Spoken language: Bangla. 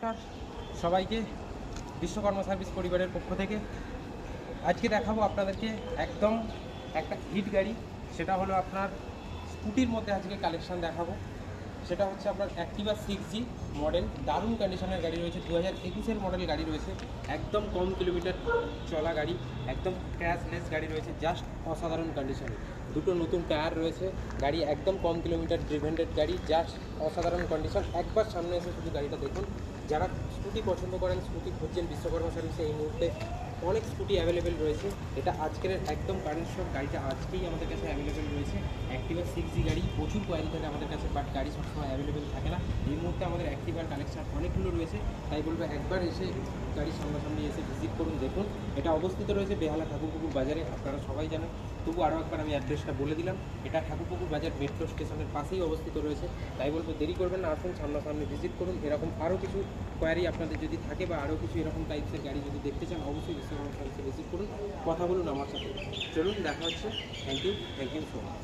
নমস্কার সবাইকে, বিশ্বকর্মা সার্ভিস পরিবারের পক্ষ থেকে আজকে দেখাবো আপনাদেরকে একদম একটা হিট গাড়ি। সেটা হলো আপনার স্কুটির মধ্যে আজকে কালেকশান দেখাবো। সেটা হচ্ছে আপনার অ্যাক্টিভা 6G মডেল, দারুণ কন্ডিশনের গাড়ি রয়েছে। 2021-এর মডেল গাড়ি রয়েছে, একদম কম কিলোমিটার চলা গাড়ি, একদম ক্র্যাশলেস গাড়ি রয়েছে, জাস্ট অসাধারণ কন্ডিশনে। দুটো নতুন টায়ার রয়েছে, গাড়ি একদম কম কিলোমিটার ড্রিভেন্ডেড গাড়ি, জাস্ট অসাধারণ কন্ডিশন। একবার সামনে এসে শুধু গাড়িটা দেখুন। যারা স্কুটি পছন্দ করেন, স্কুটি খুঁজছেন, বিশ্বকর্মা সার্ভিসে এই মুহূর্তে অনেক স্কুটি অ্যাভেলেবেল রয়েছে। এটা আজকের একদম কারেন্ট স্টক, গাড়িটা আজকেই আমাদের কাছে অ্যাভেলেবেল রয়েছে। অ্যাক্টিভা 6G গাড়ি প্রচুর কোয়ালিটি থাকে আমাদের কাছে, বাট গাড়ি সবসময় অ্যাভেলেবেল থাকে না। এই মুহূর্তে আমাদের অ্যাক্টিভার কালেকশন অনেকগুলো রয়েছে, তাই বলবো একবার এসে গাড়ির সামনাসামনি এসে ভিজিট করুন, দেখুন। এটা অবস্থিত রয়েছে বেহালা ঠাকুরপুকুর বাজারে, আপনারা সবাই জানেন, তবু আরও একবার আমি অ্যাড্রেসটা বলে দিলাম। এটা ঠাকুরপুকুর বাজার মেট্রো স্টেশনের পাশেই অবস্থিত রয়েছে, তাই বলবো দেরি করবেন না, আসুন সামনাসামনি ভিজিট করুন। এরকম আরও কিছু কোয়ারি আপনাদের যদি থাকে বা আরও কিছু এরকম টাইপসের গাড়ি যদি দেখতে চান, অবশ্যই বিশ্বকর্মা সার্ভিসে ভিজিট করুন, কথা বলুন আমার সাথে। চলুন দেখা হচ্ছে। Thank you so much.